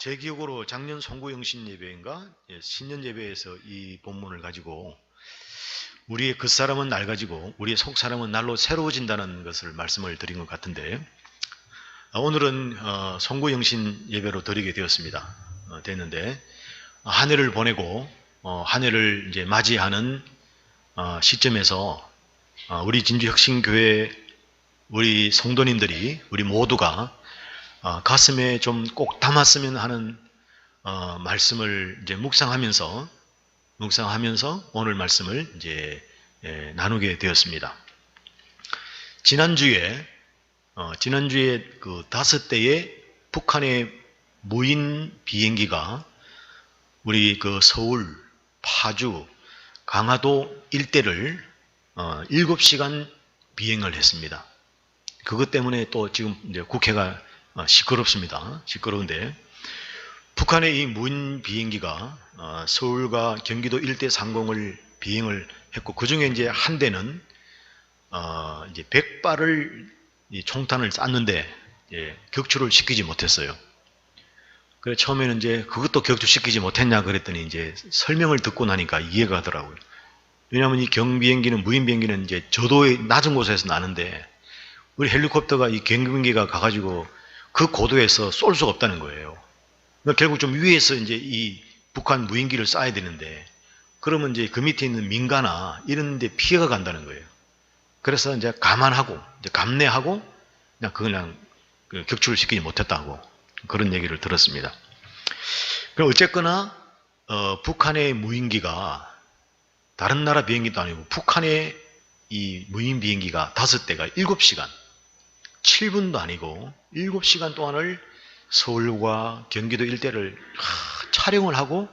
제 기억으로 작년 송구영신 예배인가 신년 예배에서 이 본문을 가지고 우리의 겉사람은 낡아지고 우리의 속사람은 날로 새로워진다는 것을 말씀을 드린 것 같은데 오늘은 송구영신 예배로 드리게 되었습니다. 됐는데 한 해를 보내고 한 해를 이제 맞이하는 시점에서 우리 진주혁신교회 우리 성도님들이 우리 모두가 가슴에 좀 꼭 담았으면 하는 말씀을 이제 묵상하면서 오늘 말씀을 이제 나누게 되었습니다. 지난주에 그 5대의 북한의 무인 비행기가 우리 그 서울, 파주, 강화도 일대를 7시간 비행을 했습니다. 그것 때문에 또 지금 이제 국회가 시끄럽습니다. 시끄러운데 북한의 이 무인 비행기가 서울과 경기도 일대 상공을 비행을 했고 그 중에 이제 한 대는 이제 100발을 총탄을 쐈는데 격추를 시키지 못했어요. 그래 처음에는 이제 그것도 격추시키지 못했냐 그랬더니 이제 설명을 듣고 나니까 이해가 가더라고요. 왜냐하면 이 경비행기는 무인 비행기는 이제 저도의 낮은 곳에서 나는데 우리 헬리콥터가 이 경비행기가 가가지고 그 고도에서 쏠 수가 없다는 거예요. 그러니까 결국 좀 위에서 이제 이 북한 무인기를 쏴야 되는데 그러면 이제 그 밑에 있는 민가나 이런 데 피해가 간다는 거예요. 그래서 이제 감내하고 그냥 격추를 시키지 못했다고 그런 얘기를 들었습니다. 그럼 어쨌거나 북한의 무인기가 다른 나라 비행기도 아니고 북한의 이 무인 비행기가 5대가 7시간 7분도 아니고 7시간 동안을 서울과 경기도 일대를 촬영을 하고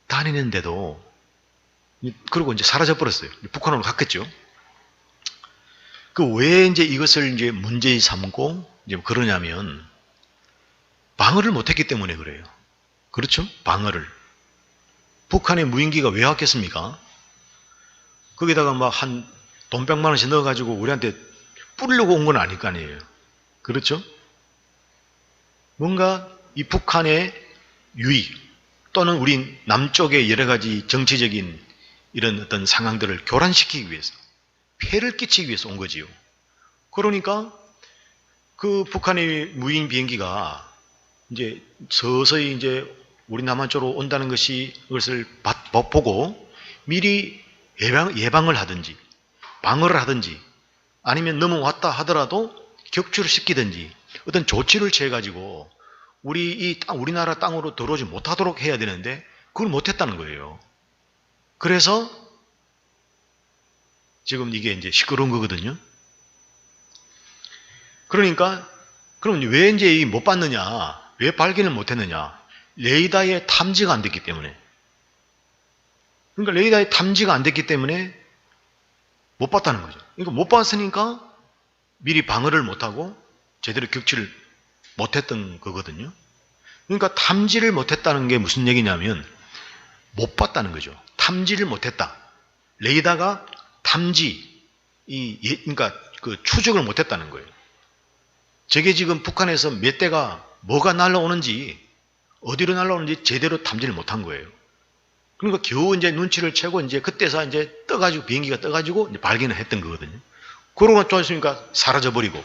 다니는데도 그리고 이제 사라져 버렸어요. 북한으로 갔겠죠. 그 왜 이제 이것을 이제 문제에 삼고 이제 그러냐면 방어를 못했기 때문에 그래요. 그렇죠? 방어를. 북한의 무인기가 왜 왔겠습니까? 거기다가 막 한 돈 100만 원씩 넣어가지고 우리한테 뿌리려고 온 건 아닐 거 아니에요. 그렇죠? 뭔가 이 북한의 유익 또는 우리 남쪽의 여러 가지 정치적인 이런 어떤 상황들을 교란시키기 위해서 폐를 끼치기 위해서 온 거지요. 그러니까 그 북한의 무인 비행기가 이제 서서히 이제 우리 남한 쪽으로 온다는 것을 보고 미리 예방을 하든지 방어를 하든지 아니면 넘어왔다 하더라도 격추를 시키든지 어떤 조치를 취해가지고 우리나라 땅으로 들어오지 못하도록 해야 되는데 그걸 못했다는 거예요. 그래서 지금 이게 이제 시끄러운 거거든요. 그러니까 그럼 왜 이제 못 봤느냐? 왜 발견을 못했느냐? 레이더에 탐지가 안 됐기 때문에. 그러니까 레이더에 탐지가 안 됐기 때문에 못 봤다는 거죠. 그러니까 못 봤으니까 미리 방어를 못하고 제대로 격추를 못했던 거거든요. 그러니까 탐지를 못했다는 게 무슨 얘기냐면 못 봤다는 거죠. 탐지를 못했다. 레이더가 그러니까 그 추적을 못했다는 거예요. 저게 지금 북한에서 몇 대가 뭐가 날라오는지 어디로 날라오는지 제대로 탐지를 못한 거예요. 그러니까 겨우 이제 눈치를 채고 이제 그때서 이제 비행기가 떠가지고 이제 발견을 했던 거거든요. 그러고 좀 있으니까 사라져버리고.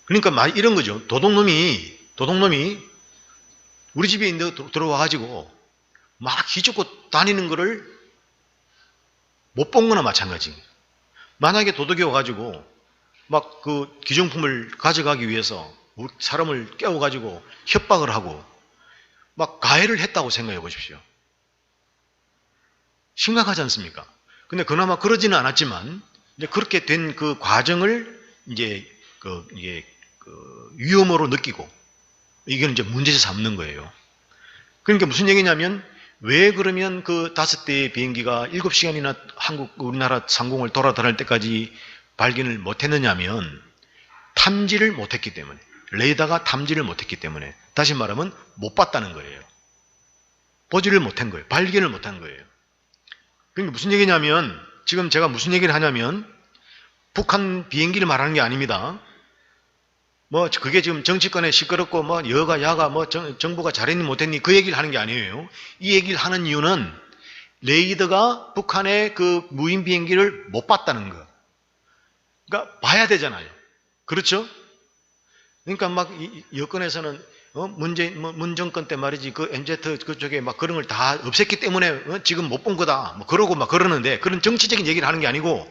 그러니까 이런 거죠. 도둑놈이 우리 집에 들어와가지고 막 기죽고 다니는 거를 못 본 거나 마찬가지. 만약에 도둑이 와가지고 막 그 기정품을 가져가기 위해서 사람을 깨워가지고 협박을 하고 막 가해를 했다고 생각해 보십시오. 심각하지 않습니까? 근데 그나마 그러지는 않았지만 이제 그렇게 된 그 과정을 이제 위험으로 느끼고 이건 이제 문제를 삼는 거예요. 그러니까 무슨 얘기냐면 왜 그러면 그 5대의 비행기가 7시간이나 우리나라 상공을 돌아다닐 때까지 발견을 못했느냐면 탐지를 못했기 때문에 레이더가 탐지를 못했기 때문에 다시 말하면 못 봤다는 거예요. 보지를 못한 거예요. 발견을 못한 거예요. 그러니까 무슨 얘기냐면 지금 제가 무슨 얘기를 하냐면 북한 비행기를 말하는 게 아닙니다. 뭐 그게 지금 정치권에 시끄럽고 뭐 여가 야가 뭐 정부가 잘했니 못했니 그 얘기를 하는 게 아니에요. 이 얘기를 하는 이유는 레이더가 북한의 그 무인 비행기를 못 봤다는 거. 그러니까 봐야 되잖아요. 그렇죠? 그러니까 막 여권에서는 문 정권 때 말이지 그 MZ 그쪽에 막 그런 걸 다 없앴기 때문에 지금 못 본 거다. 뭐 그러고 막 그러는데 그런 정치적인 얘기를 하는 게 아니고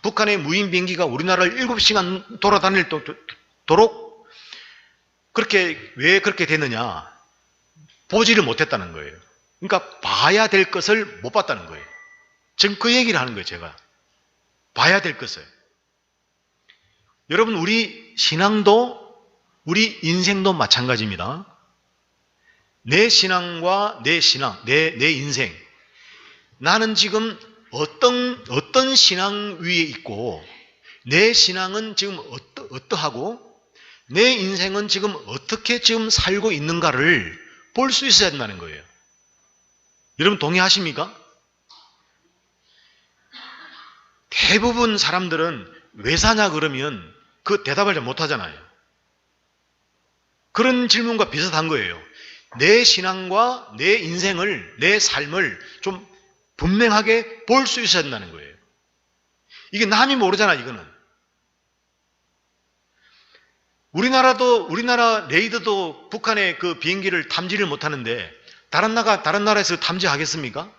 북한의 무인 비행기가 우리나라를 7시간 돌아다니도록 그렇게 왜 그렇게 됐느냐? 보지를 못했다는 거예요. 그러니까 봐야 될 것을 못 봤다는 거예요. 지금 그 얘기를 하는 거예요, 제가. 봐야 될 것을. 여러분, 우리 신앙도 우리 인생도 마찬가지입니다. 내 신앙과 내 신앙, 내 인생. 나는 지금 어떤 신앙 위에 있고 내 신앙은 지금 어떠하고 내 인생은 지금 어떻게 지금 살고 있는가를 볼 수 있어야 된다는 거예요. 여러분 동의하십니까? 대부분 사람들은 왜 사냐 그러면 그 대답을 잘 못하잖아요. 그런 질문과 비슷한 거예요. 내 신앙과 내 인생을, 내 삶을 좀 분명하게 볼 수 있어야 된다는 거예요. 이게 남이 모르잖아, 이거는. 우리나라 레이더도 북한의 그 비행기를 탐지를 못하는데 다른 나라에서 탐지하겠습니까?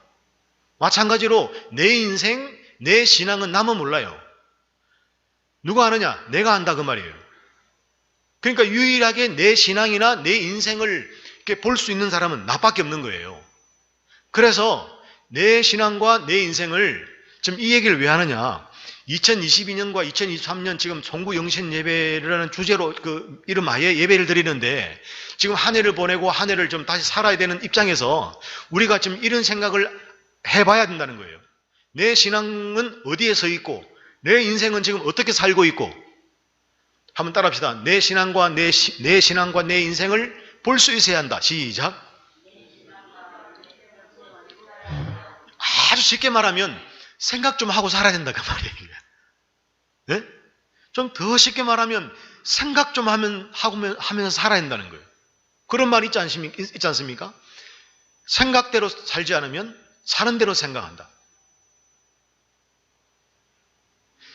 마찬가지로 내 인생, 내 신앙은 남은 몰라요. 누가 아느냐? 내가 안다 그 말이에요. 그러니까 유일하게 내 신앙이나 내 인생을 볼 수 있는 사람은 나밖에 없는 거예요. 그래서 내 신앙과 내 인생을 지금 이 얘기를 왜 하느냐? 2022년과 2023년 지금 송구 영신 예배라는 주제로 그 이름하에 예배를 드리는데 지금 한 해를 보내고 한 해를 좀 다시 살아야 되는 입장에서 우리가 지금 이런 생각을 해봐야 된다는 거예요. 내 신앙은 어디에 서 있고 내 인생은 지금 어떻게 살고 있고 한번 따라합시다. 내 신앙과 내 인생을 볼 수 있어야 한다. 시작. 아주 쉽게 말하면 생각 좀 하고 살아야 된다 그 말이에요. 네? 좀 더 쉽게 말하면 생각 좀 하면서 살아야 된다는 거예요. 그런 말 있지 않습니까? 생각대로 살지 않으면 사는 대로 생각한다.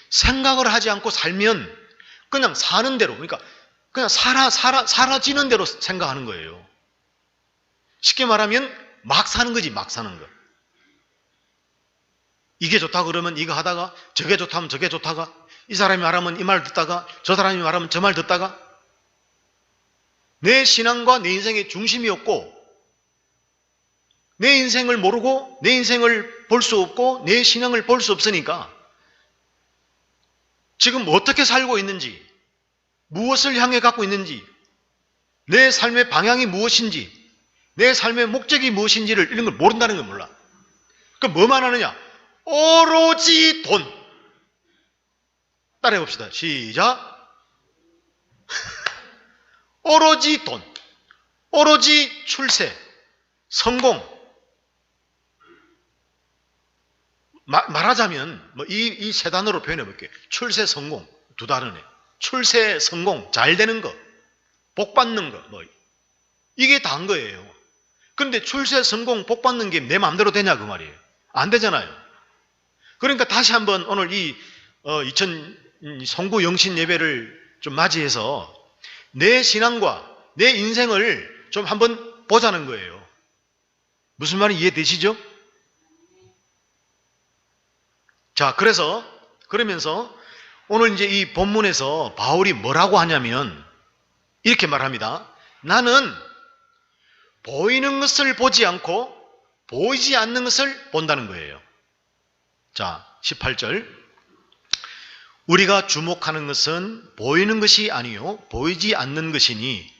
생각을 하지 않고 살면 그냥 사는 대로, 그러니까 그냥 사라지는 대로 생각하는 거예요. 쉽게 말하면 막 사는 거지, 막 사는 거. 이게 좋다 그러면 이거 하다가 저게 좋다 하면 저게 좋다가 이 사람이 말하면 이 말 듣다가 저 사람이 말하면 저 말 듣다가 내 신앙과 내 인생의 중심이 없고 내 인생을 모르고 내 인생을 볼 수 없고 내 신앙을 볼 수 없으니까 지금 어떻게 살고 있는지 무엇을 향해 갖고 있는지 내 삶의 방향이 무엇인지 내 삶의 목적이 무엇인지를 이런 걸 모른다는 걸 몰라. 그럼 뭐만 하느냐? 오로지 돈. 따라해 봅시다. 시작. 오로지 돈. 오로지 출세. 성공. 말하자면 뭐 이 세 단어로 표현해 볼게요. 출세, 성공. 두 단어네. 출세, 성공. 잘 되는 거. 복 받는 거. 뭐 이게 다인 거예요. 그런데 출세, 성공, 복 받는 게 내 마음대로 되냐 그 말이에요. 안 되잖아요. 그러니까 다시 한번 오늘 이 송구 영신 예배를 좀 맞이해서 내 신앙과 내 인생을 좀 한번 보자는 거예요. 무슨 말이 이해되시죠? 자, 그러면서 오늘 이제 이 본문에서 바울이 뭐라고 하냐면 이렇게 말합니다. 나는 보이는 것을 보지 않고 보이지 않는 것을 본다는 거예요. 자, 18절. 우리가 주목하는 것은 보이는 것이 아니요 보이지 않는 것이니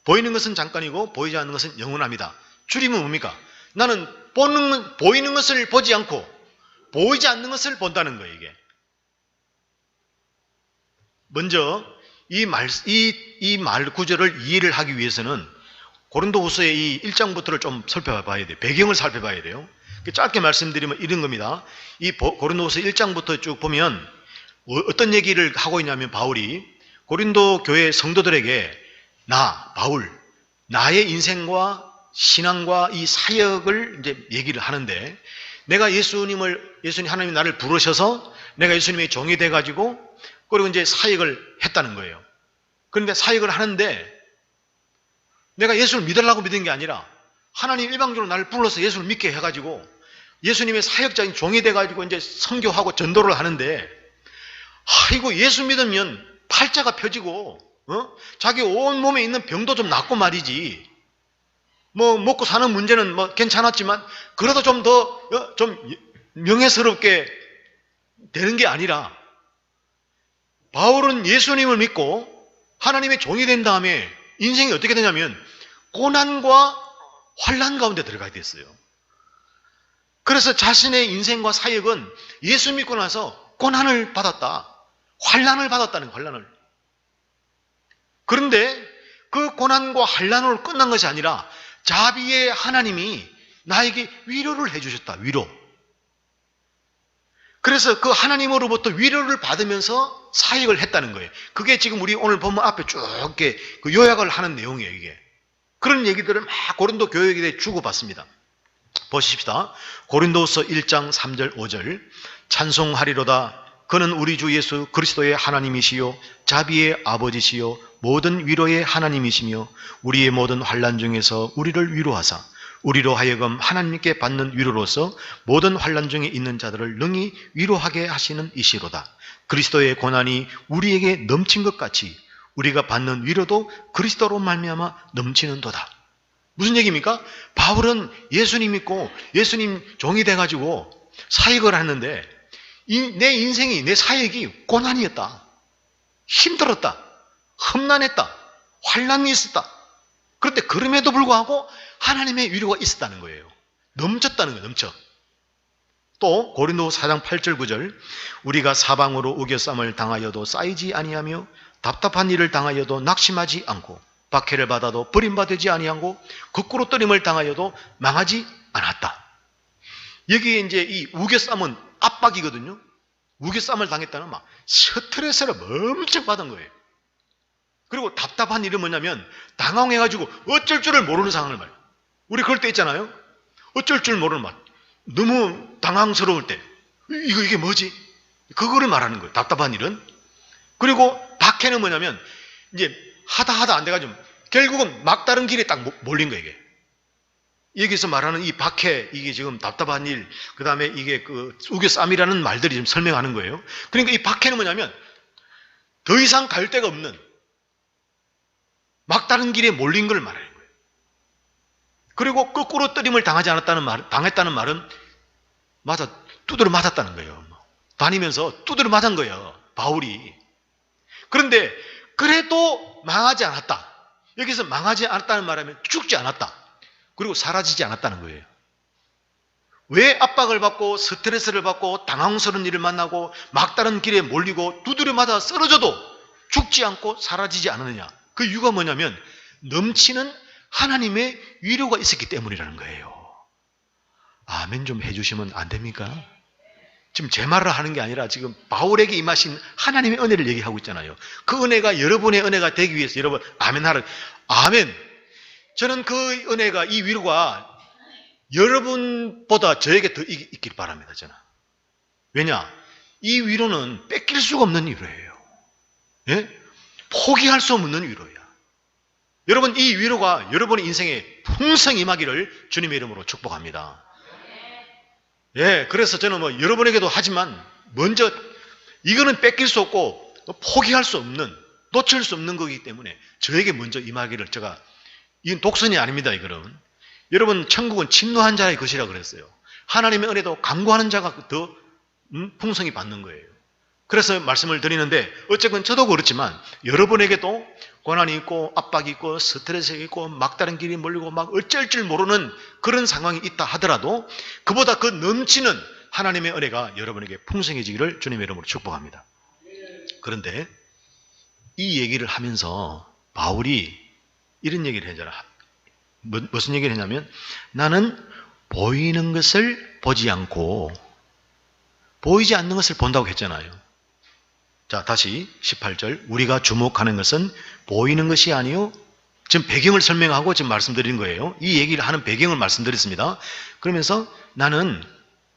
보이는 것은 잠깐이고 보이지 않는 것은 영원합니다. 줄이면 뭡니까? 나는 보이는 것을 보지 않고 보이지 않는 것을 본다는 거예요, 이게. 먼저 이 말 구절을 이해를 하기 위해서는 고린도후서의 이 1장부터를 좀 살펴봐야 돼요. 배경을 살펴봐야 돼요. 짧게 말씀드리면 이런 겁니다. 이 고린도후서 1장부터 쭉 보면 어떤 얘기를 하고 있냐면 바울이 고린도 교회 성도들에게 나, 바울, 나의 인생과 신앙과 이 사역을 이제 얘기를 하는데, 내가 예수님 하나님이 나를 부르셔서 내가 예수님의 종이 돼가지고, 그리고 이제 사역을 했다는 거예요. 그런데 사역을 하는데, 내가 예수를 믿으려고 믿은 게 아니라, 하나님 일방적으로 나를 불러서 예수를 믿게 해가지고, 예수님의 사역자인 종이 돼가지고 이제 선교하고 전도를 하는데, 아이고, 예수 믿으면 팔자가 펴지고, 자기 온몸에 있는 병도 좀 낫고 말이지. 뭐, 먹고 사는 문제는 뭐 괜찮았지만, 그래도 좀 더, 좀 명예스럽게 되는 게 아니라, 바울은 예수님을 믿고 하나님의 종이 된 다음에 인생이 어떻게 되냐면, 고난과 환난 가운데 들어가게 됐어요. 그래서 자신의 인생과 사역은 예수 믿고 나서 고난을 받았다. 환난을 받았다는 거예요, 환난을. 그런데 그 고난과 환난으로 끝난 것이 아니라 자비의 하나님이 나에게 위로를 해주셨다. 위로. 그래서 그 하나님으로부터 위로를 받으면서 사역을 했다는 거예요. 그게 지금 우리 오늘 본문 앞에 쭉 이렇게 그 요약을 하는 내용이에요, 이게. 그런 얘기들을 막 고린도 교회에 주고받습니다. 보십시다. 고린도서 1장 3절 5절. 찬송하리로다. 그는 우리 주 예수 그리스도의 하나님이시요 자비의 아버지시요 모든 위로의 하나님이시며 우리의 모든 환난 중에서 우리를 위로하사 우리로 하여금 하나님께 받는 위로로서 모든 환난 중에 있는 자들을 능히 위로하게 하시는 이시로다. 그리스도의 고난이 우리에게 넘친 것 같이 우리가 받는 위로도 그리스도로 말미암아 넘치는도다. 무슨 얘기입니까? 바울은 예수님 믿고 예수님 종이 돼가지고 사역을 하는데 내 인생이, 내 사역이 고난이었다. 힘들었다. 험난했다. 환난이 있었다. 그런데 그럼에도 불구하고 하나님의 위로가 있었다는 거예요. 넘쳤다는 거예요. 넘쳐. 또 고린도 4장 8절 9절 우리가 사방으로 우겨쌈을 당하여도 쌓이지 아니하며 답답한 일을 당하여도 낙심하지 않고 박해를 받아도 버림받지 아니하고 거꾸로 떨림을 당하여도 망하지 않았다. 여기에 이제 이 우겨쌈은 압박이거든요. 우겨쌈을 당했다는 막 스트레스를 엄청 받은 거예요. 그리고 답답한 일은 뭐냐면 당황해가지고 어쩔 줄을 모르는 상황을 말해요. 우리 그럴 때 있잖아요. 어쩔 줄 모르는 말. 너무 당황스러울 때 이게 뭐지? 그거를 말하는 거예요. 답답한 일은. 그리고 박해는 뭐냐면 이제 하다 안 돼가지고 결국은 막다른 길에 딱 몰린 거예요. 이게. 여기서 말하는 이 박해, 이게 지금 답답한 일, 그 다음에 이게 그 우겨쌈이라는 말들이 지금 설명하는 거예요. 그러니까 이 박해는 뭐냐면 더 이상 갈 데가 없는 막다른 길에 몰린 걸 말하는 거예요. 그리고 거꾸로 떨림을 당했다는 말은 두드려 맞았다는 거예요. 다니면서 두드려 맞은 거예요. 바울이. 그런데 그래도 망하지 않았다. 여기서 망하지 않았다는 말하면 죽지 않았다. 그리고 사라지지 않았다는 거예요. 왜 압박을 받고 스트레스를 받고 당황스러운 일을 만나고 막다른 길에 몰리고 두드려 맞아 쓰러져도 죽지 않고 사라지지 않느냐. 그 이유가 뭐냐면 넘치는 하나님의 위로가 있었기 때문이라는 거예요. 아멘 좀 해주시면 안 됩니까? 지금 제 말을 하는 게 아니라 지금 바울에게 임하신 하나님의 은혜를 얘기하고 있잖아요. 그 은혜가 여러분의 은혜가 되기 위해서 여러분 아멘 하라. 아멘. 저는 그 은혜가 이 위로가 여러분보다 저에게 더 있길 바랍니다. 저는. 왜냐? 이 위로는 뺏길 수가 없는 위로예요. 예? 포기할 수 없는 위로야. 여러분 이 위로가 여러분의 인생에 풍성히 임하기를 주님의 이름으로 축복합니다. 예, 그래서 저는 뭐 여러분에게도 하지만 먼저 이거는 뺏길 수 없고 포기할 수 없는, 놓칠 수 없는 거기 때문에 저에게 먼저 임하기를 제가, 이건 독선이 아닙니다. 이거는. 여러분 천국은 침노한 자의 것이라 그랬어요. 하나님의 은혜도 간구하는 자가 더 풍성히 받는 거예요. 그래서 말씀을 드리는데 어쨌건 저도 그렇지만 여러분에게도 고난이 있고 압박이 있고 스트레스가 있고 막다른 길이 몰리고 막 어쩔 줄 모르는 그런 상황이 있다 하더라도 그보다 그 넘치는 하나님의 은혜가 여러분에게 풍성해지기를 주님의 이름으로 축복합니다. 그런데 이 얘기를 하면서 바울이 이런 얘기를 하잖아. 무슨 얘기를 했냐면 나는 보이는 것을 보지 않고 보이지 않는 것을 본다고 했잖아요. 자, 다시 18절. 우리가 주목하는 것은 보이는 것이 아니요. 지금 배경을 설명하고 지금 말씀드린 거예요. 이 얘기를 하는 배경을 말씀드렸습니다. 그러면서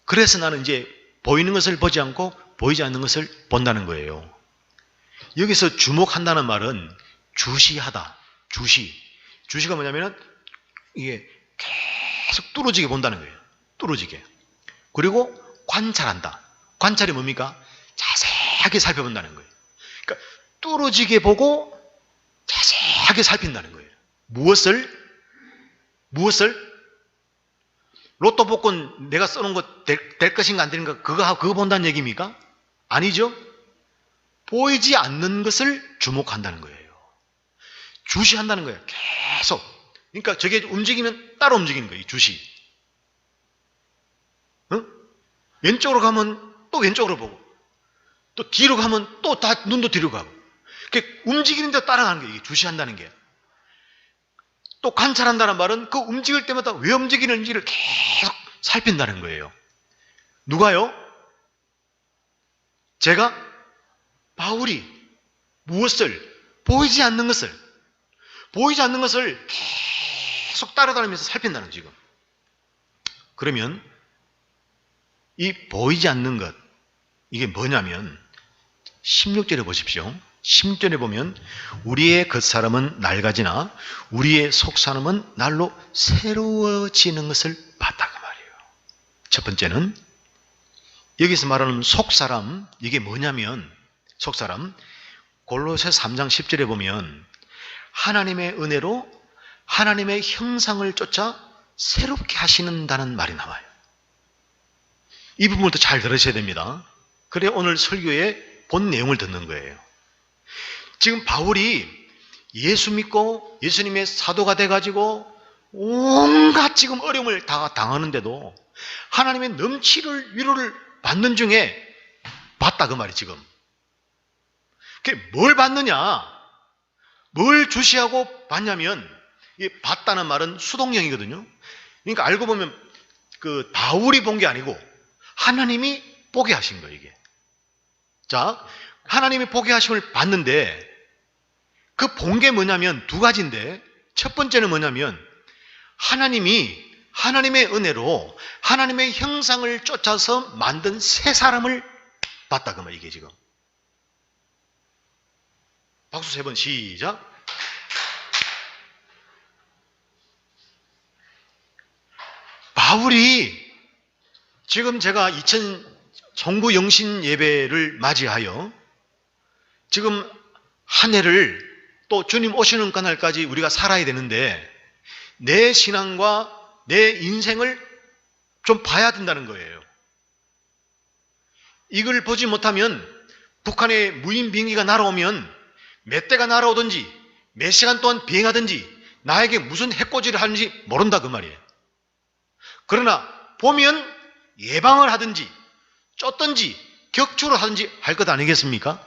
그래서 나는 이제 보이는 것을 보지 않고 보이지 않는 것을 본다는 거예요. 여기서 주목한다는 말은 주시하다. 주시가 뭐냐면은 이게 계속 뚫어지게 본다는 거예요. 뚫어지게. 그리고 관찰한다. 관찰이 뭡니까? 자세하게 살펴본다는 거예요. 그러니까 뚫어지게 보고 자세하게 살핀다는 거예요. 무엇을? 로또 복권 내가 써놓은 거 될 것인가 안 되는가 그거 본다는 얘기입니까? 아니죠. 보이지 않는 것을 주목한다는 거예요. 주시한다는 거예요. 계속. 그러니까 저게 움직이면 따로 움직이는 거예요. 주시. 응? 왼쪽으로 가면 또 왼쪽으로 보고 또 뒤로 가면 또 다 눈도 뒤로 가고 움직이는 데 따라가는 거예요. 이게 주시한다는 게. 또 관찰한다는 말은 그 움직일 때마다 왜 움직이는지를 계속 살핀다는 거예요. 누가요? 제가? 바울이 무엇을? 보이지 않는 것을 계속 따라다니면서 살핀다는 거예요, 지금. 그러면 이 보이지 않는 것, 이게 뭐냐면 16절에 보십시오. 16절에 보면 우리의 겉사람은 낡아지나 우리의 속사람은 날로 새로워지는 것을 봤다 그 말이에요. 첫 번째는 여기서 말하는 속사람, 이게 뭐냐면 속사람, 골로새 3장 10절에 보면 하나님의 은혜로 하나님의 형상을 쫓아 새롭게 하시는다는 말이 나와요. 이 부분도 잘 들으셔야 됩니다. 그래 오늘 설교의 본 내용을 듣는 거예요. 지금 바울이 예수 믿고 예수님의 사도가 돼가지고 온갖 지금 어려움을 다 당하는데도 하나님의 넘치를 위로를 받는 중에 봤다 그 말이 지금. 그게 뭘 받느냐? 뭘 주시하고 받냐면 이 봤다는 말은 수동형이거든요. 그러니까 알고 보면 그 바울이 본 게 아니고 하나님이 보게 하신 거예요 이게. 자, 하나님이 보게 하심을 받는데 그 본 게 뭐냐면 두 가지인데 첫 번째는 뭐냐면 하나님이 하나님의 은혜로 하나님의 형상을 쫓아서 만든 새 사람을 봤다 그 말 이게 지금. 박수 3번 시작. 바울이 지금 제가 2000 정부 영신 예배를 맞이하여 지금 한 해를 또 주님 오시는 그날까지 우리가 살아야 되는데 내 신앙과 내 인생을 좀 봐야 된다는 거예요. 이걸 보지 못하면 북한의 무인 비행기가 날아오면 몇 대가 날아오든지 몇 시간 동안 비행하든지 나에게 무슨 해코지를 하는지 모른다 그 말이에요. 그러나 보면 예방을 하든지 쫓든지 격추를 하든지 할 것 아니겠습니까?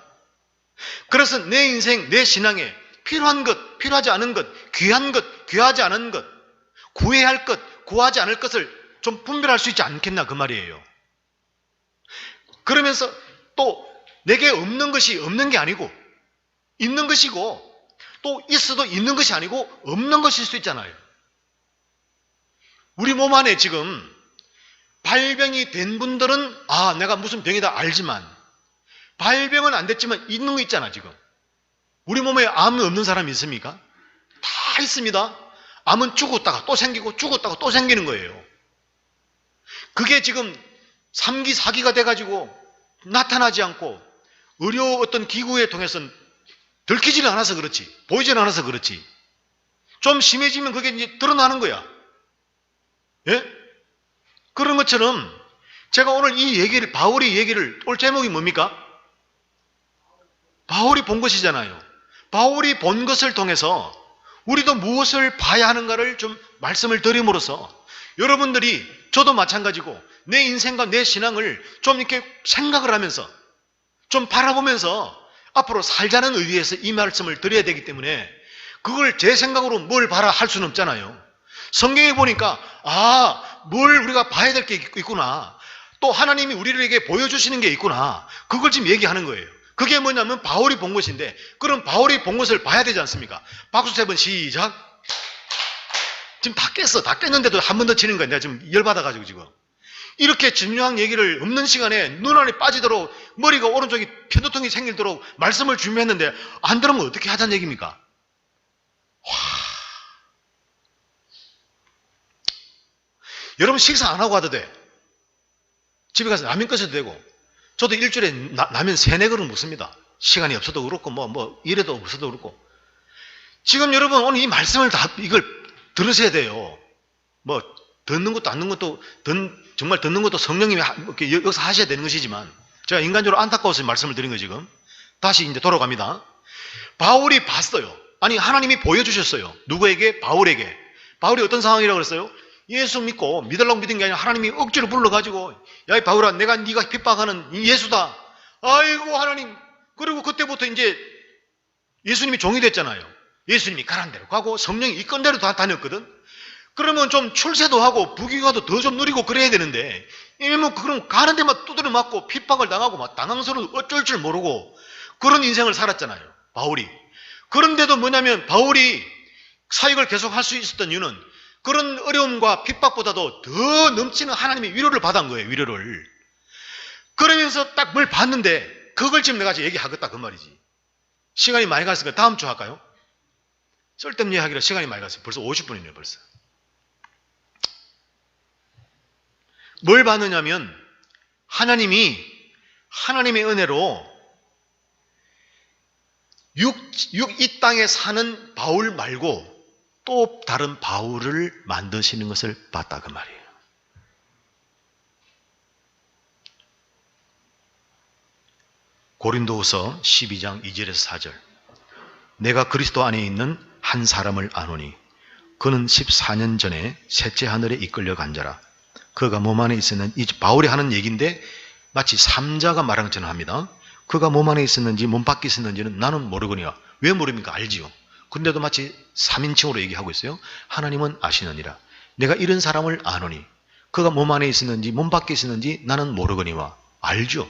그래서 내 인생, 내 신앙에 필요한 것, 필요하지 않은 것, 귀한 것, 귀하지 않은 것, 구해야 할 것, 구하지 않을 것을 좀 분별할 수 있지 않겠나 그 말이에요. 그러면서 또 내게 없는 것이 없는 게 아니고 있는 것이고 또 있어도 있는 것이 아니고 없는 것일 수 있잖아요. 우리 몸 안에 지금 발병이 된 분들은 내가 무슨 병이다 알지만 발병은 안 됐지만 있는 거 있잖아 지금. 우리 몸에 암 없는 사람이 있습니까? 다 있습니다. 암은 죽었다가 또 생기고 죽었다가 또 생기는 거예요. 그게 지금 3기, 4기가 돼가지고 나타나지 않고 의료 어떤 기구에 통해서는 들키지를 않아서 그렇지, 보이지는 않아서 그렇지. 좀 심해지면 그게 이제 드러나는 거야. 예? 그런 것처럼 제가 오늘 이 얘기를, 바울이 얘기를, 오늘 제목이 뭡니까? 바울이 본 것이잖아요. 바울이 본 것을 통해서 우리도 무엇을 봐야 하는가를 좀 말씀을 드림으로써 여러분들이, 저도 마찬가지고 내 인생과 내 신앙을 좀 이렇게 생각을 하면서 좀 바라보면서 앞으로 살자는 의미에서 이 말씀을 드려야 되기 때문에 그걸 제 생각으로 뭘 봐라 할 수는 없잖아요. 성경에 보니까 뭘 우리가 봐야 될 게 있구나. 또 하나님이 우리에게 보여주시는 게 있구나. 그걸 지금 얘기하는 거예요. 그게 뭐냐면 바울이 본 것인데, 그럼 바울이 본 것을 봐야 되지 않습니까? 박수 세 번 시작. 지금 다 깼어. 다 깼는데도 한 번 더 치는 거야. 내가 지금 열받아가지고 지금. 이렇게 중요한 얘기를 없는 시간에 눈 안에 빠지도록 머리가 오른쪽이 편두통이 생기도록 말씀을 준비했는데 안 들으면 어떻게 하자는 얘기입니까? 와. 여러분 식사 안 하고 가도 돼. 집에 가서 라면 끓여도 되고. 저도 일주일에 라면 3-4그릇 먹습니다. 시간이 없어도 그렇고 뭐 이래도 없어도 그렇고. 지금 여러분 오늘 이 말씀을 다 이걸 들으셔야 돼요. 뭐 듣는 것도 안 듣는 것도 정말 듣는 것도 성령님이 여기서 하셔야 되는 것이지만 제가 인간적으로 안타까워서 말씀을 드린 거 지금. 다시 이제 돌아갑니다. 바울이 봤어요. 아니 하나님이 보여주셨어요. 누구에게? 바울에게. 바울이 어떤 상황이라고 그랬어요? 예수 믿고 믿으려고 믿은 게 아니라 하나님이 억지로 불러가지고 야 이 바울아 내가 네가 핍박하는 예수다. 아이고 하나님. 그리고 그때부터 이제 예수님이 종이 됐잖아요. 예수님이 가란 대로 가고 성령이 이끈 대로 다 다녔거든. 그러면 좀 출세도 하고 부귀가도 더 좀 누리고 그래야 되는데 뭐 그럼 가는 데만 두드려 맞고 핍박을 당하고 막 당황스러워 어쩔 줄 모르고 그런 인생을 살았잖아요. 바울이. 그런데도 뭐냐면 바울이 사역을 계속 할 수 있었던 이유는 그런 어려움과 핍박보다도 더 넘치는 하나님의 위로를 받은 거예요. 위로를. 그러면서 딱 뭘 봤는데 그걸 지금 내가 얘기하겠다 그 말이지. 시간이 많이 갔으니까 다음 주 할까요? 쓸데없는 이야기라 시간이 많이 갔어요. 벌써 50분이네요 벌써. 뭘 봤느냐면 하나님이 하나님의 은혜로 이 땅에 사는 바울 말고 또 다른 바울을 만드시는 것을 봤다 그 말이에요. 고린도후서 12장 2절에서 4절. 내가 그리스도 안에 있는 한 사람을 아노니 그는 14년 전에 셋째 하늘에 이끌려 간 자라. 그가 몸 안에 있었는 이 바울이 하는 얘기인데 마치 삼자가 말한 것처럼 합니다. 그가 몸 안에 있었는지 몸 밖에 있었는지는 나는 모르거니와. 왜 모릅니까? 알지요. 근데도 마치 3인칭으로 얘기하고 있어요. 하나님은 아시느니라. 내가 이런 사람을 아노니 그가 몸 안에 있었는지 몸 밖에 있었는지 나는 모르거니와. 알죠.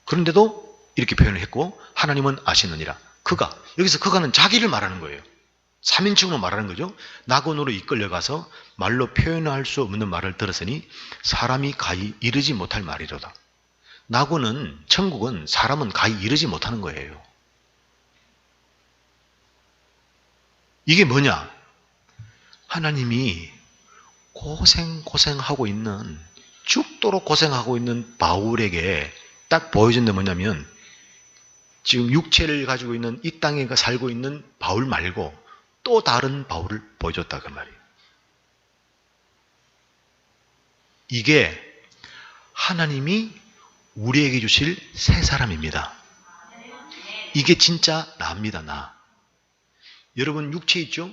그런데도 이렇게 표현을 했고 하나님은 아시느니라. 그가, 여기서 그가는 자기를 말하는 거예요. 3인칭으로 말하는 거죠. 낙원으로 이끌려가서 말로 표현할 수 없는 말을 들었으니 사람이 가히 이르지 못할 말이로다. 낙원은, 천국은 사람은 가히 이르지 못하는 거예요. 이게 뭐냐? 하나님이 고생하고 있는, 죽도록 고생하고 있는 바울에게 딱 보여준 게 뭐냐면 지금 육체를 가지고 있는 이 땅에 살고 있는 바울 말고 또 다른 바울을 보여줬다 그 말이에요. 이게 하나님이 우리에게 주실 새 사람입니다. 이게 진짜 나입니다. 나. 여러분 육체 있죠?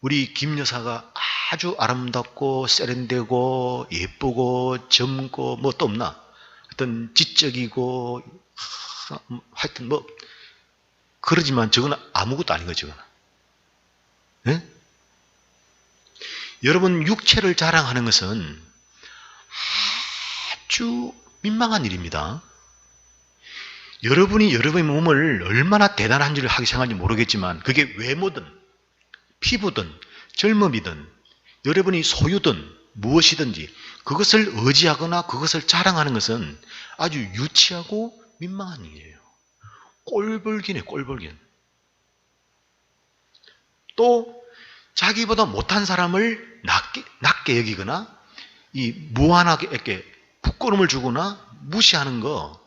우리 김 여사가 아주 아름답고 세련되고 예쁘고 젊고 뭐 또 없나? 하여튼 지적이고 하여튼 뭐 그러지만 저거는 아무것도 아닌 거죠. 네? 여러분 육체를 자랑하는 것은 아주 민망한 일입니다. 여러분이 여러분의 몸을 얼마나 대단한 일을 하기 생각하는지 모르겠지만 그게 외모든 피부든 젊음이든 여러분이 소유든 무엇이든지 그것을 의지하거나 그것을 자랑하는 것은 아주 유치하고 민망한 일이에요. 꼴불기네 꼴불긴. 또 자기보다 못한 사람을 낮게 여기거나 이 무한하게 이렇게 부끄러움을 주거나 무시하는 거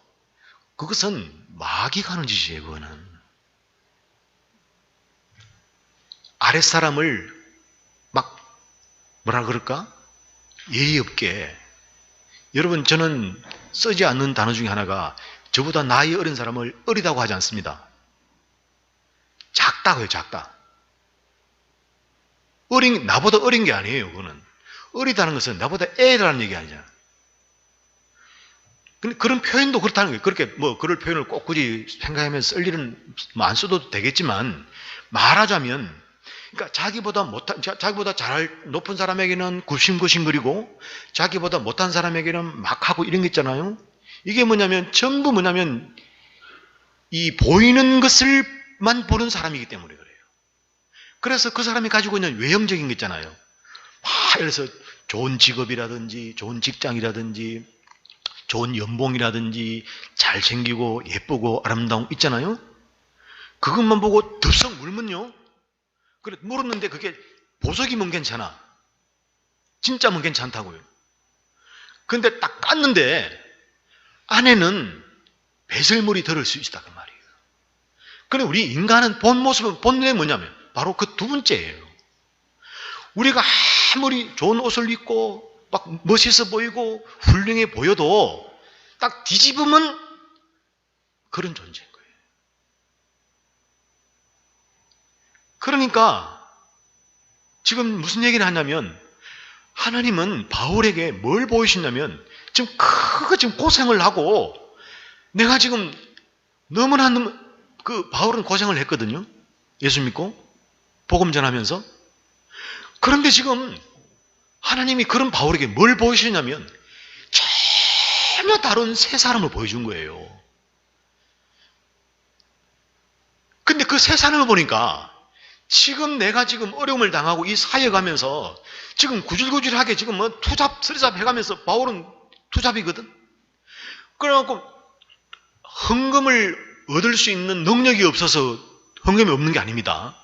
그것은 마귀가 하는 짓이에요. 그거는 아랫사람을 막 뭐라 그럴까? 예의 없게. 여러분 저는 쓰지 않는 단어 중에 하나가 저보다 나이 어린 사람을 어리다고 하지 않습니다. 작다고 해요. 작다. 나보다 어린 게 아니에요. 그거는 어리다는 것은 나보다 애라는 얘기 아니잖아. 근데 그런 표현도 그렇다는 거예요. 그렇게 뭐 그럴 표현을 꼭 굳이 생각하면서 쓸 일은 뭐 안 써도 되겠지만 말하자면 그러니까 자기보다 높은 사람에게는 굽신굽신거리고 자기보다 못한 사람에게는 막 하고 이런 게 있잖아요. 이게 뭐냐면 전부 뭐냐면 이 보이는 것을만 보는 사람이기 때문에 그래요. 그래서 그 사람이 가지고 있는 외형적인 거 있잖아요. 막 예를 들어서 좋은 직업이라든지 좋은 직장이라든지 좋은 연봉이라든지 잘생기고 예쁘고 아름다운 거 있잖아요. 그것만 보고 덥석 물면요. 그래 물었는데 그게 보석이면 괜찮아. 진짜면 괜찮다고요. 근데 딱 깠는데 안에는 배설물이 들을 수 있다 그 말이에요. 그래 우리 인간은 본 모습은 본능이 뭐냐면 바로 그 두 번째예요. 우리가 아무리 좋은 옷을 입고 막 멋있어 보이고 훌륭해 보여도 딱 뒤집으면 그런 존재인 거예요. 그러니까 지금 무슨 얘기를 하냐면 하나님은 바울에게 뭘 보이시냐면 지금 크게 지금 고생을 하고 내가 지금 너무나 그 바울은 고생을 했거든요. 예수 믿고 복음 전하면서. 그런데 지금 하나님이 그런 바울에게 뭘 보이시냐면 전혀 다른 새 사람을 보여준 거예요. 근데 그 새 사람을 보니까 지금 내가 지금 어려움을 당하고 이 사회 가면서 지금 구질구질하게 지금 뭐 투잡, 쓰리잡 해가면서 바울은 투잡이거든. 그래갖고 헌금을 얻을 수 있는 능력이 없어서 헌금이 없는 게 아닙니다.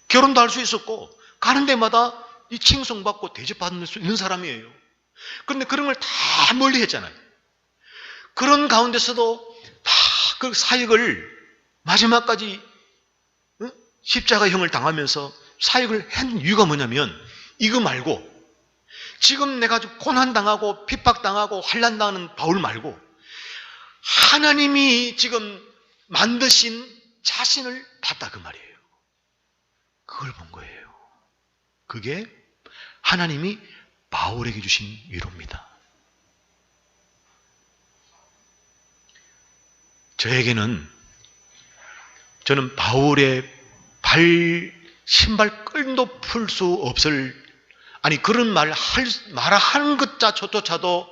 결혼도 할 수 있었고 가는 데마다 이 칭송받고 대접받을 수 있는 사람이에요. 그런데 그런 걸 다 멀리 했잖아요. 그런 가운데서도 다 그 사역을 마지막까지 십자가형을 당하면서 사역을 한 이유가 뭐냐면 이거 말고 지금 내가 고난당하고 핍박당하고 환난당하는 바울 말고 하나님이 지금 만드신 자신을 봤다 그 말이에요. 그걸 본 거예요. 그게 하나님이 바울에게 주신 위로입니다. 저는 바울의 신발 끈도 풀 수 없을, 아니 그런 말하는 것조차도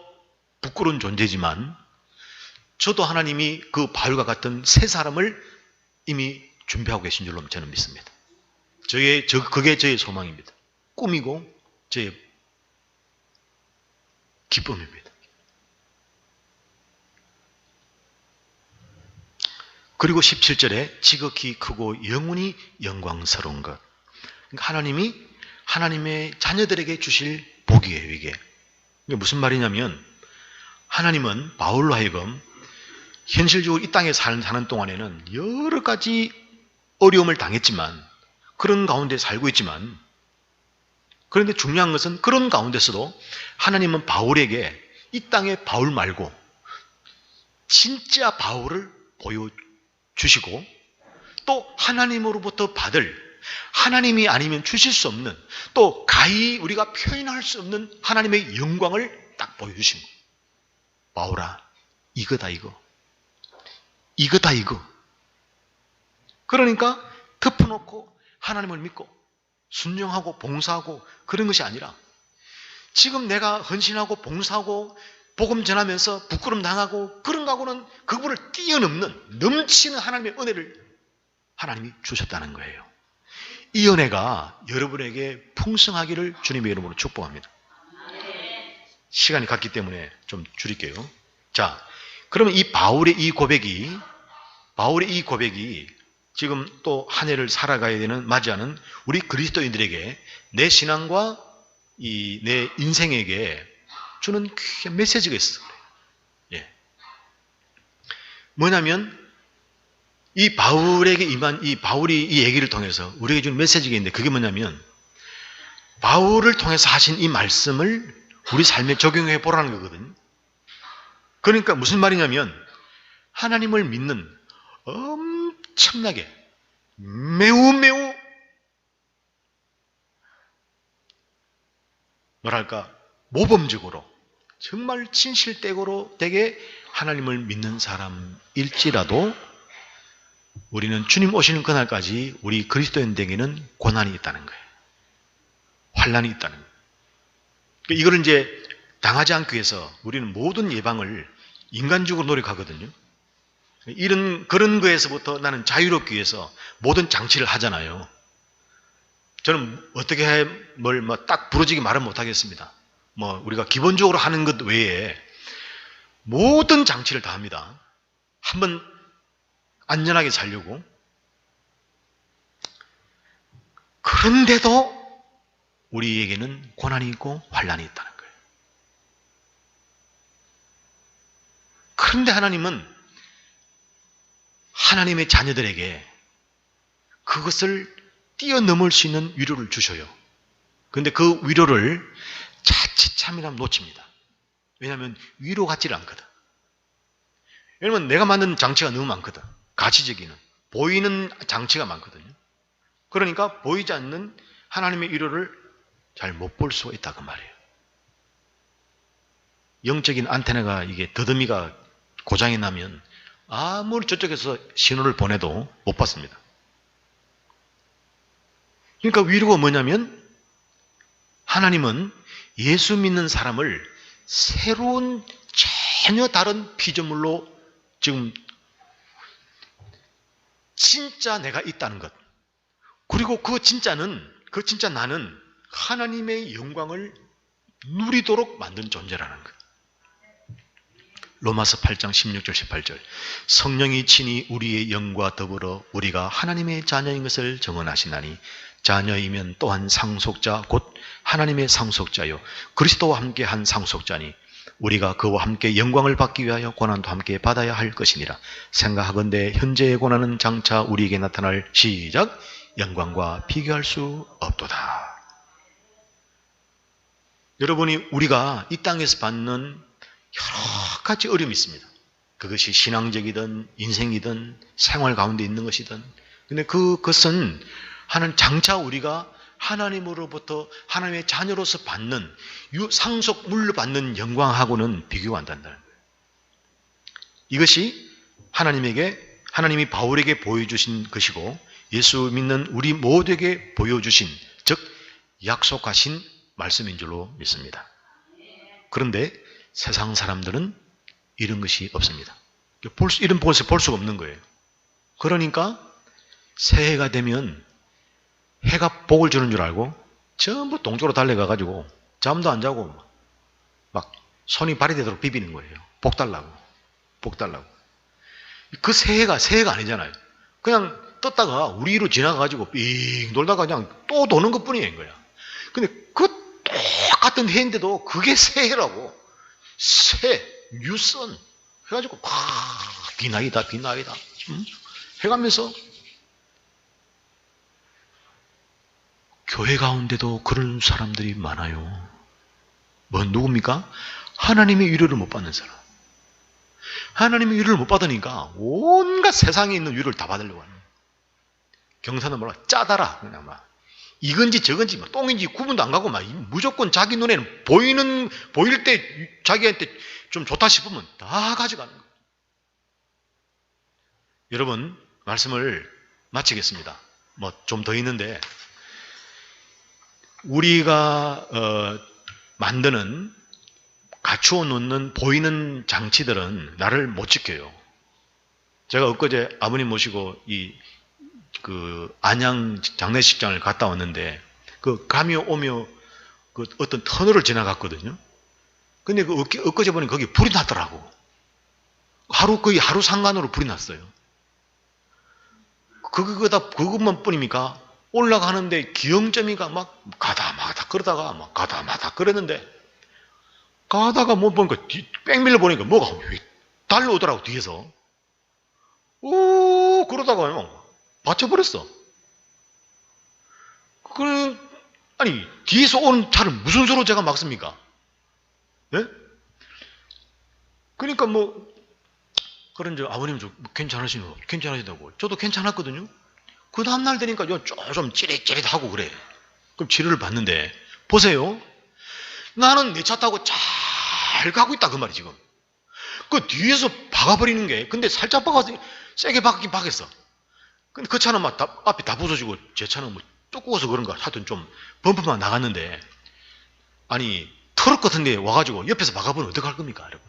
부끄러운 존재지만 저도 하나님이 그 바울과 같은 새 사람을 이미 준비하고 계신 줄로 저는 믿습니다. 그게 저의 소망입니다. 꿈이고 저의 기쁨입니다. 그리고 17절에 지극히 크고 영원히 영광스러운 것. 그러니까 하나님이 하나님의 자녀들에게 주실 복이에요, 이게. 이게 무슨 말이냐면 하나님은 바울로 하여금 현실적으로 이 땅에 사는 동안에는 여러 가지 어려움을 당했지만 그런 가운데 살고 있지만 그런데 중요한 것은 그런 가운데서도 하나님은 바울에게 이 땅에 바울 말고 진짜 바울을 보여주시고 또 하나님으로부터 받을 하나님이 아니면 주실 수 없는 또 가히 우리가 표현할 수 없는 하나님의 영광을 딱 보여주신 거예요. 바울아 이거다 이거. 이거다 이거. 그러니까 덮어놓고 하나님을 믿고 순종하고 봉사하고 그런 것이 아니라 지금 내가 헌신하고 봉사하고 복음 전하면서 부끄럼 당하고 그런 거하고는 그분을 뛰어넘는 넘치는 하나님의 은혜를 하나님이 주셨다는 거예요. 이 은혜가 여러분에게 풍성하기를 주님의 이름으로 축복합니다. 시간이 갔기 때문에 좀 줄일게요. 자, 그러면 이 바울의 이 고백이 지금 또 한 해를 살아가야 되는 맞이하는 우리 그리스도인들에게 내 신앙과 내 인생에게 주는 귀한 메시지가 있어요. 예. 뭐냐면 이 바울에게 임한 바울이 이 얘기를 통해서 우리에게 주는 메시지가 있는데 그게 뭐냐면 바울을 통해서 하신 이 말씀을 우리 삶에 적용해 보라는 거거든요. 그러니까 무슨 말이냐면 하나님을 믿는 엄청나게 매우 뭐랄까 모범적으로 정말 진실되고 되게 하나님을 믿는 사람일지라도 우리는 주님 오시는 그날까지 우리 그리스도인에게는 고난이 있다는 거예요. 환난이 있다는 거예요. 이거를 이제 당하지 않기 위해서 우리는 모든 예방을 인간적으로 노력하거든요. 그런 거에서부터 나는 자유롭기 위해서 모든 장치를 하잖아요. 저는 어떻게 해, 딱 부러지게 말은 못하겠습니다. 우리가 기본적으로 하는 것 외에 모든 장치를 다 합니다. 한번 안전하게 살려고. 그런데도 우리에게는 고난이 있고 환난이 있다는 거예요. 그런데 하나님은 하나님의 자녀들에게 그것을 뛰어넘을 수 있는 위로를 주셔요. 그런데 그 위로를 자칫참이라면 놓칩니다. 왜냐하면 위로 같지를 않거든. 왜냐하면 내가 만든 장치가 너무 많거든. 가시적이는 보이는 장치가 많거든요. 그러니까 보이지 않는 하나님의 위로를 잘 못 볼 수가 있다 그 말이에요. 영적인 안테나가 이게 더듬이가 고장이 나면 아무리 저쪽에서 신호를 보내도 못 받습니다. 그러니까 위로가 뭐냐면 하나님은 예수 믿는 사람을 새로운 전혀 다른 피조물로 지금 진짜 내가 있다는 것. 그리고 그 진짜 나는 하나님의 영광을 누리도록 만든 존재라는 것. 로마서 8장 16절 18절 성령이 친히 우리의 영과 더불어 우리가 하나님의 자녀인 것을 증언하시나니 자녀이면 또한 상속자 곧 하나님의 상속자요 그리스도와 함께 한 상속자니 우리가 그와 함께 영광을 받기 위하여 고난도 함께 받아야 할 것이니라. 생각하건대 현재의 고난은 장차 우리에게 나타날 시작 영광과 비교할 수 없도다. 여러분이 우리가 이 땅에서 받는 여러 가지 어려움이 있습니다. 그것이 신앙적이든 인생이든 생활 가운데 있는 것이든. 근데 그것은 장차 우리가 하나님으로부터 하나님의 자녀로서 받는 상속물로 받는 영광하고는 비교가 안 된다는 거예요. 이것이 하나님이 바울에게 보여주신 것이고 예수 믿는 우리 모두에게 보여주신 즉 약속하신 말씀인 줄로 믿습니다. 그런데 세상 사람들은 이런 것이 없습니다. 이런 것을 볼 수가 없는 거예요. 그러니까 새해가 되면 해가 복을 주는 줄 알고 전부 동쪽으로 달려가가지고 잠도 안 자고 막 손이 발이 되도록 비비는 거예요. 복 달라고. 그 새해가 아니잖아요. 그냥 떴다가 우리로 지나가가지고 삥 돌다가 그냥 또 도는 것 뿐이에요. 거야. 근데 그 똑같은 해인데도 그게 새해라고. 뉴선 해가지고 비나이다. 해가면서 교회 가운데도 그런 사람들이 많아요. 누굽니까? 하나님의 위로를 못 받는 사람. 하나님의 위로를 못 받으니까 온갖 세상에 있는 위로를 다 받으려고 하는 거예요. 경사는 짜다라. 그냥 이건지 저건지 똥인지 구분도 안 가고 무조건 자기 눈에는 보일 때 자기한테 좀 좋다 싶으면 다 가져가는 거예요. 여러분 말씀을 마치겠습니다. 좀 더 있는데 우리가 만드는 갖추어 놓는 보이는 장치들은 나를 못 지켜요. 제가 엊그제 아버님 모시고 안양 장례식장을 갔다 왔는데 가며 오며 어떤 터널을 지나갔거든요. 근데 엊그제 보니 거기 불이 났더라고. 거의 하루 상간으로 불이 났어요. 그것만 뿐입니까? 올라가는데 기영점이가 가다마다 그랬는데 가다가 보니까 백밀러 보니까 뭐가 달려오더라고 뒤에서. 그러다가 받쳐버렸어. 아니 뒤에서 오는 차를 무슨 수로 제가 막습니까? 네? 그러니까 그런데 아버님 괜찮으시다고. 저도 괜찮았거든요. 그 다음날 되니까 좀 찌릿찌릿하고 그래. 그럼 치료를 받는데 보세요. 나는 내 차 타고 잘 가고 있다 그 말이 지금. 그 뒤에서 박아버리는 게 근데 살짝 박아서 세게 박긴 박았어. 근데 그 차는 앞이 다 부서지고 제 차는 두꺼워서 그런가 하여튼 좀 범퍼만 나갔는데 아니 트럭 같은 데 와가지고 옆에서 박아버리면 어떡할 겁니까 여러분?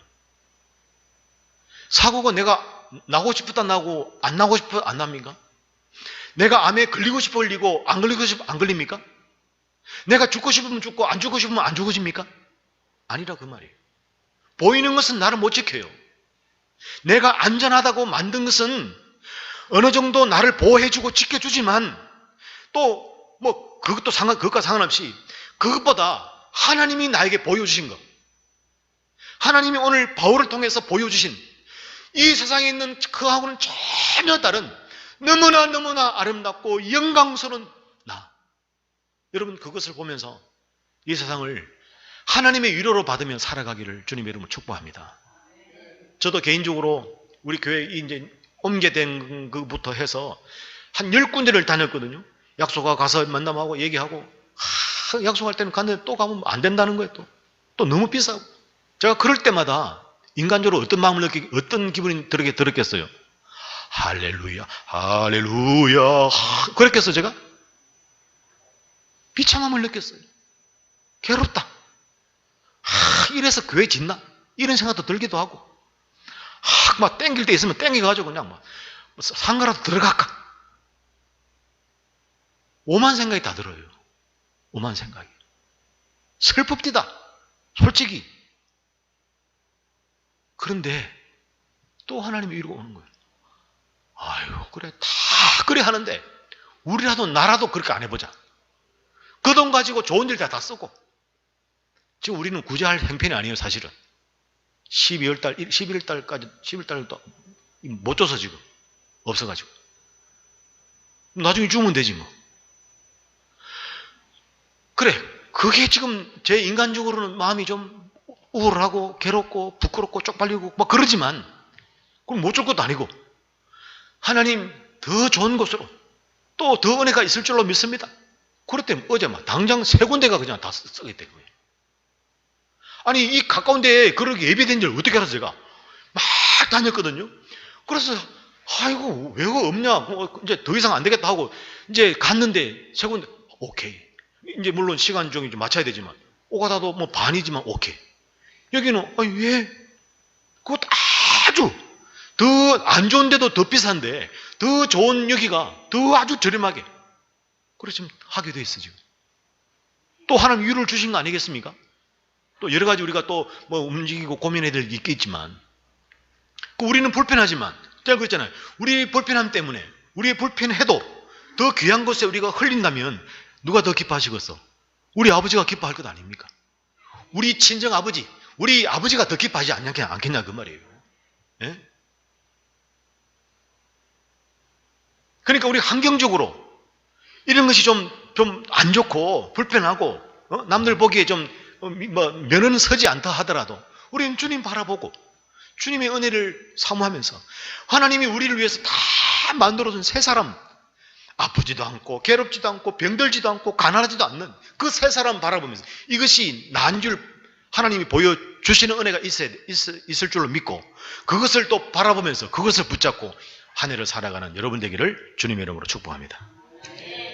사고가 내가 나고 싶었다 나고 안 나고 싶어 안 납니까? 내가 암에 걸리고 싶어 걸리고 안 걸리고 싶어 안 걸립니까? 내가 죽고 싶으면 죽고 안 죽고 싶으면 안 죽어집니까? 아니라 그 말이에요. 보이는 것은 나를 못 지켜요. 내가 안전하다고 만든 것은 어느 정도 나를 보호해주고 지켜주지만 또 뭐 그것과 상관없이 그것보다 하나님이 나에게 보여주신 것, 하나님이 오늘 바울을 통해서 보여주신 이 세상에 있는 그하고는 전혀 다른 너무나 아름답고 영광스러운 나. 여러분 그것을 보면서 이 세상을 하나님의 위로로 받으며 살아가기를 주님의 이름으로 축복합니다. 저도 개인적으로 우리 교회에 이제 옮게 된 것부터 해서 한 10군데를 다녔거든요. 약속하고 가서 만남하고 얘기하고 약속할 때는 갔는데 또 가면 안 된다는 거예요. 또 너무 비싸고. 제가 그럴 때마다 인간적으로 어떤 마음을 어떤 기분이 들었겠어요? 할렐루야, 할렐루야. 그랬겠어요, 제가? 비참함을 느꼈어요. 괴롭다. 이래서 교회 짓나? 이런 생각도 들기도 하고. 막 땡길 때 있으면 땡겨가지고 그냥 막 상가라도 들어갈까? 오만 생각이 다 들어요. 오만 생각이. 슬픕디다. 솔직히. 그런데 또 하나님이 이러고 오는 거예요. 아유, 그래, 다 그래 하는데 우리라도 나라도 그렇게 안 해보자. 그 돈 가지고 좋은 일 다 쓰고. 지금 우리는 구제할 형편이 아니에요, 사실은. 11월달도 못 줘서 지금 없어가지고. 나중에 주면 되지 뭐. 그래, 그게 지금 제 인간적으로는 마음이 좀 우울하고 괴롭고 부끄럽고 쪽팔리고 막 그러지만 그럼 못 줄 것도 아니고 하나님 더 좋은 곳으로 또 더 은혜가 있을 줄로 믿습니다. 그랬더니 어제 막 당장 3군데가 그냥 다 쓰겠대. 아니 이 가까운 데에 그렇게 예배된 줄 어떻게 알았어? 제가 막 다녔거든요. 그래서 아이고 왜 없냐, 이제 더 이상 안 되겠다 하고 이제 갔는데 3군데 오케이. 이제 물론 시간 좀 맞춰야 되지만 오가다도 뭐 반이지만 오케이. 여기는 왜? 그것도 아주 더 안 좋은데도 더 비싼데 더 좋은 여기가 더 아주 저렴하게. 그래서 지금 하게 돼 있어 지금. 또 하나님 위로를 주신 거 아니겠습니까? 또 여러 가지 우리가 또 뭐 움직이고 고민해야 될 게 있겠지만 우리는 불편하지만 제가 그랬잖아요. 우리 불편함 때문에 우리의 불편해도 더 귀한 곳에 우리가 흘린다면 누가 더 기뻐하시겠어? 우리 아버지가 기뻐할 것 아닙니까? 우리 친정 아버지, 우리 아버지가 더 기뻐하지 않겠냐 그 말이에요. 예? 그러니까 우리 환경적으로 이런 것이 좀 안 좋고 불편하고 남들 보기에 좀 면은 서지 않다 하더라도 우리는 주님 바라보고 주님의 은혜를 사모하면서 하나님이 우리를 위해서 다 만들어준 새 사람, 아프지도 않고 괴롭지도 않고 병들지도 않고 가난하지도 않는 그 새 사람 바라보면서 이것이 난 줄 하나님이 보여주시는 은혜가 있을 줄로 믿고 그것을 또 바라보면서 그것을 붙잡고 한 해를 살아가는 여러분 되기를 주님의 이름으로 축복합니다.